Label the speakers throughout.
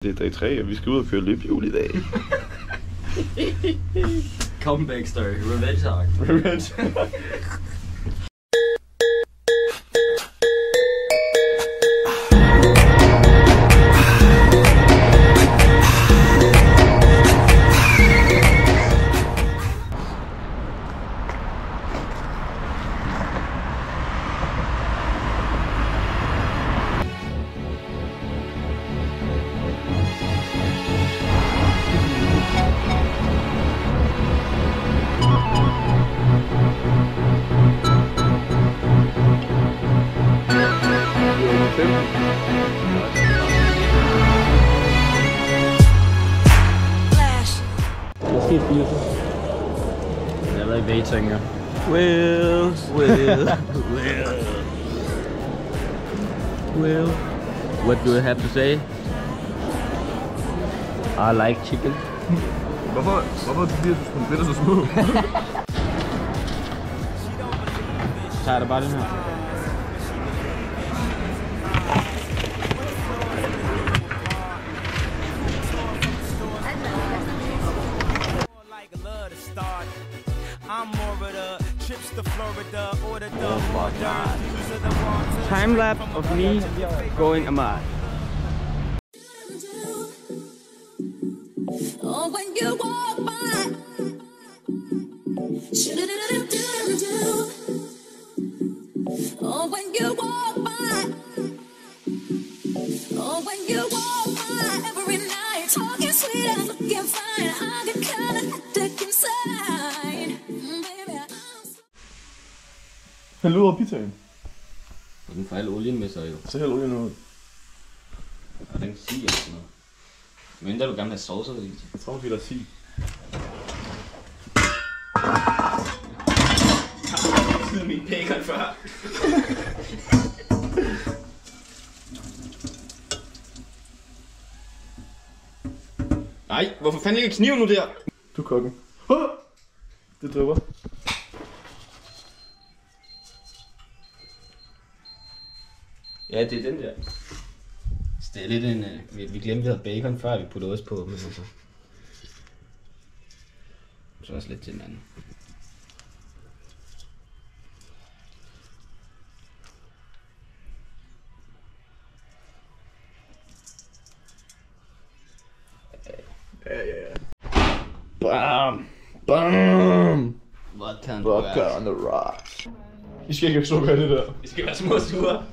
Speaker 1: Det er dag 3, og vi skal ud og køre løbehjul i dag.
Speaker 2: Comeback story. Revenge arc.
Speaker 1: Revenge.
Speaker 2: Jeg ved ikke, hvad I tænker.
Speaker 1: Well.
Speaker 2: What do you have to say? I like chicken.
Speaker 1: Hvorfor bliver du sponsorer så små?
Speaker 2: Så tager jeg da bare den her. Time lapse of me going amok.
Speaker 3: Oh, when you walk by, oh, when you walk by, oh, when you walk by every night, talking sweet and looking fine. I get kinda hectic inside, baby.
Speaker 1: Hæld ud over pizzaen.
Speaker 2: Og den får al olien med sig jo.
Speaker 1: Så hæld olien ud.
Speaker 2: Og den siger og sådan noget. Men der du gerne vil have saucer i.
Speaker 1: Jeg tror måske, der er sig.
Speaker 2: Skid min bacon før. Nej, hvorfor fanden ligger kniven nu der?
Speaker 1: Du er kokken. Det drøber.
Speaker 2: Ja, det er den der. Så det er lidt en... Vi glemte, vi havde bacon før, vi puttede ost på. Men altså. Så også lidt til den anden.
Speaker 1: Ja. Bam! Bam! Vodka on the rocks. I skal ikke have sukker i det der.
Speaker 2: Vi skal være små sure.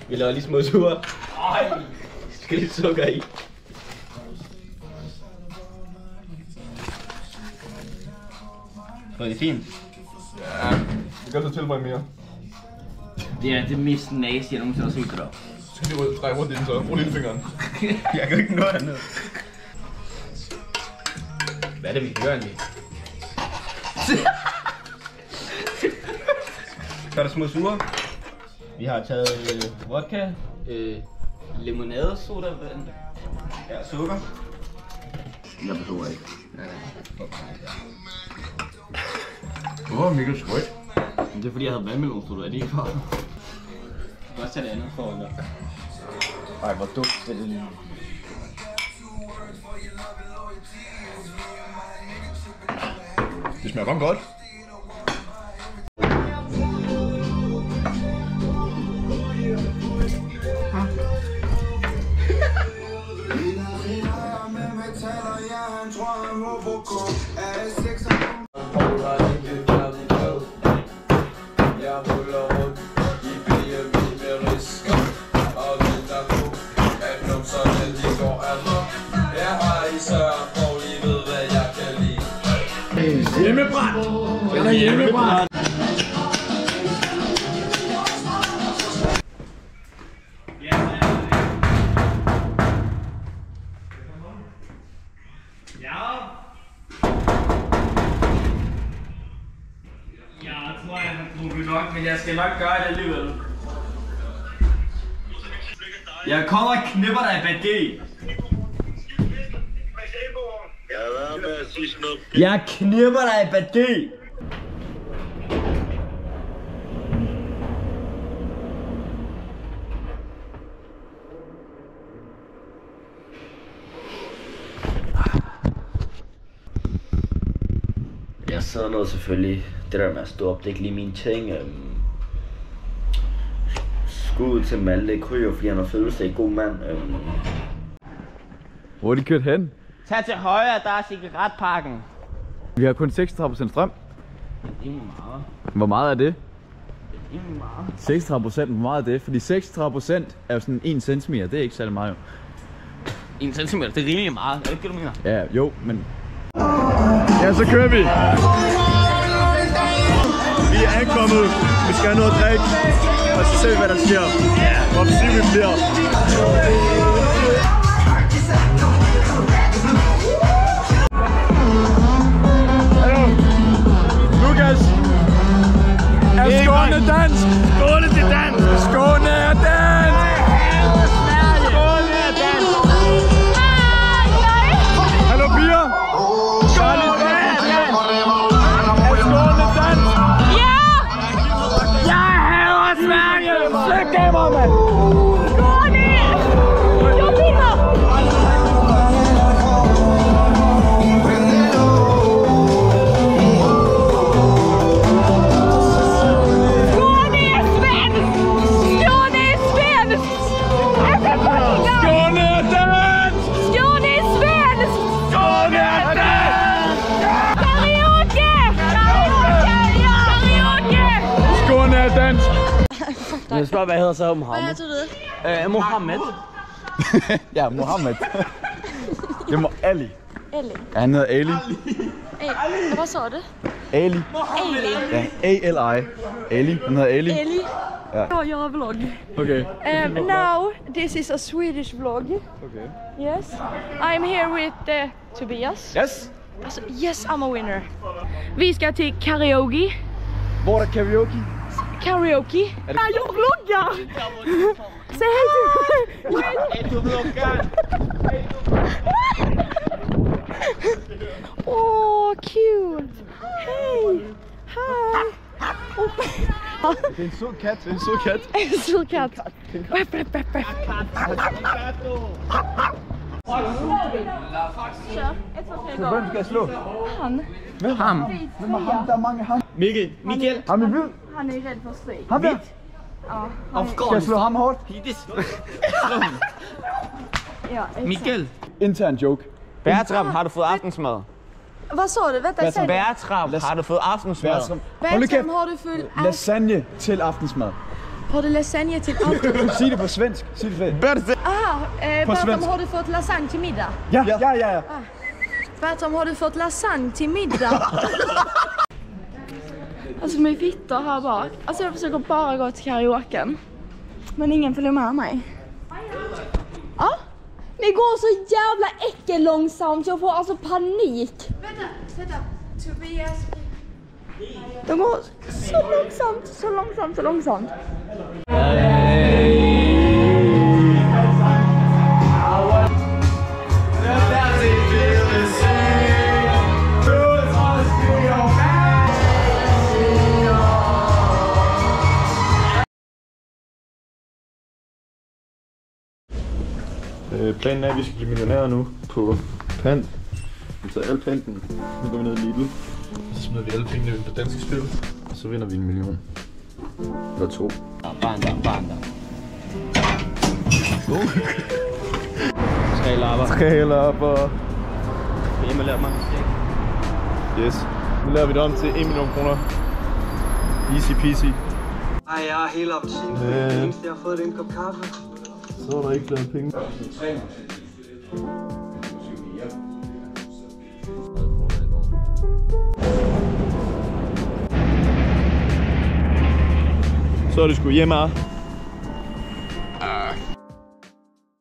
Speaker 2: Vi laver lige små sure. Ej! Vi skal lidt sukker i. Var det fint?
Speaker 1: Ja, vi kan altså tilføje mere.
Speaker 2: Det er det mest nasty, jeg nogensinde har set det der.
Speaker 1: Så skal vi dreje rundt i den så. Brug lillefingeren.
Speaker 2: Jeg kan ikke nå andet. Hvad er det, vi gør egentlig? Så er der små sure. Vi har taget vodka, limonade, sodavand, ja, sukker. Jeg behøver ikke.
Speaker 1: Mega sprøjt.
Speaker 2: Det er fordi, jeg havde vandmelon, så du er det ikke for. Jeg kan også tage det andet foran der.
Speaker 1: Ej, hvor dumt det er det lige. Det smager godt godt. Hjemmebrand! Den er hjemmebrand!
Speaker 2: Jeg tror, jeg har drukket nok, men jeg skal nok gøre det alligevel. Jeg kommer og knipper dig, Badge. Jeg knipper dig, Badge. Så noget selvfølgelig, det der med at stå op, det er ikke lige mine ting. Skud til Malte Kryer, fordi han har fødselsdag, god mand.
Speaker 1: Hvor er de kørt hen?
Speaker 2: Tag til højre, der er cigaretpakken.
Speaker 1: Vi har kun 36% strøm.
Speaker 2: Det er meget.
Speaker 1: Hvor meget er det?
Speaker 2: Det er meget.
Speaker 1: 36%, hvor meget er det? Fordi 36% er jo sådan 1 cm, det er ikke særlig meget jo.
Speaker 2: 1 centimeter, det er rimelig meget. Er det ikke det, du mener?
Speaker 1: Ja, jo, men... Ja, så kører vi! Vi er ankommet. Vi skal have noget at drikke. Og så ser vi, hvad der sker. Hvor syg vi bliver. Hallo! Lukas! Er Skåne dansk? Skåne til dansk! Skåne er dansk! Skåne er dansk! Hallo piger! Skåne er dansk! Er Skåne dansk?
Speaker 3: Ja!
Speaker 1: Jeg hader Sverige! Slæk gamer, mand!
Speaker 3: Skåne! Jag vinner!
Speaker 2: Jeg spørger, hvad hedder så Mohammed?
Speaker 3: Hvad heter du?
Speaker 2: Mohammed.
Speaker 1: Ja, Mohammed. Det må Ali.
Speaker 3: Ali.
Speaker 1: Ja, han hedder Ali.
Speaker 3: Vad sa du?
Speaker 1: Ali.
Speaker 3: Ali.
Speaker 1: Ja, A-L-I. Ali. Han hedder Ali.
Speaker 3: Ali.
Speaker 1: Ja.
Speaker 3: Jag gör vlogg.
Speaker 1: Okay.
Speaker 3: Now this is a Swedish vlog.
Speaker 1: Okay.
Speaker 3: Yes. I'm here with Tobias.
Speaker 1: Yes.
Speaker 3: Alltså, yes, I'm a winner. Vi ska till karaoke.
Speaker 1: Hvor er der karaoke?
Speaker 3: Karaoke. Ja, jag vloggar! Säg hej till mig!
Speaker 2: Hej, du vloggar!
Speaker 3: Åh, cute! Hej! Hej!
Speaker 1: Det er en sød kat. Det er en sød kat.
Speaker 3: En sød kat. Bæf, bæf, bæf, bæf.
Speaker 1: Så hvem skal jeg slå?
Speaker 3: Han.
Speaker 1: Hvem? Ham. Hvem er ham? Der er mange ham.
Speaker 2: Mikkel.
Speaker 1: Ham i hvid.
Speaker 3: Han är rädd för stryk.
Speaker 1: Ham der.
Speaker 3: Ja.
Speaker 1: Skal jeg slå ham hårdt?
Speaker 3: Ja, exakt.
Speaker 2: Mikkel.
Speaker 1: Intern joke.
Speaker 2: Bertram, har du fået aftensmad?
Speaker 3: Vad sa du? Vänta, säg det.
Speaker 2: Bertram, har du fået aftensmad?
Speaker 1: Bertram. Hold nu kæft.
Speaker 3: Bertram, har du full...
Speaker 1: Lasagne til aftensmad.
Speaker 3: Har du lasagne till afton?
Speaker 1: Sig det på svensk. Sig det fedt.
Speaker 3: Bertram,
Speaker 1: svensk.
Speaker 3: har du fått lasagne till middag?
Speaker 1: Ja.
Speaker 3: Bertram, har du fått lasagne till middag? Alltså de är fittor här bak. Alltså jag försöker bara gå till karaoken. Men ingen följer med mig. Ja. Ni går så jävla äckelångsamt. Jag får alltså panik. Vänta. Tobias. De går så långsamt.
Speaker 1: Planen er, at vi skal blive millionærer nu på pant. Vi tager alle panten. Nu går vi ned i Lidl. Så smider vi alle pengene ind på Danske Spil. Og så vinder vi 1 million. Eller 2.
Speaker 2: Banda. 3 lapper.
Speaker 1: 3 lapper.
Speaker 2: Hjemme laver man.
Speaker 1: Yes. Nu laver vi det om til 1 million kroner. Easy peasy.
Speaker 4: Ej, jeg er helt optint. Det eneste, jeg har fået, det er en kop kaffe.
Speaker 1: Så er der ikke lavet penge. Så er det sgu hjemme.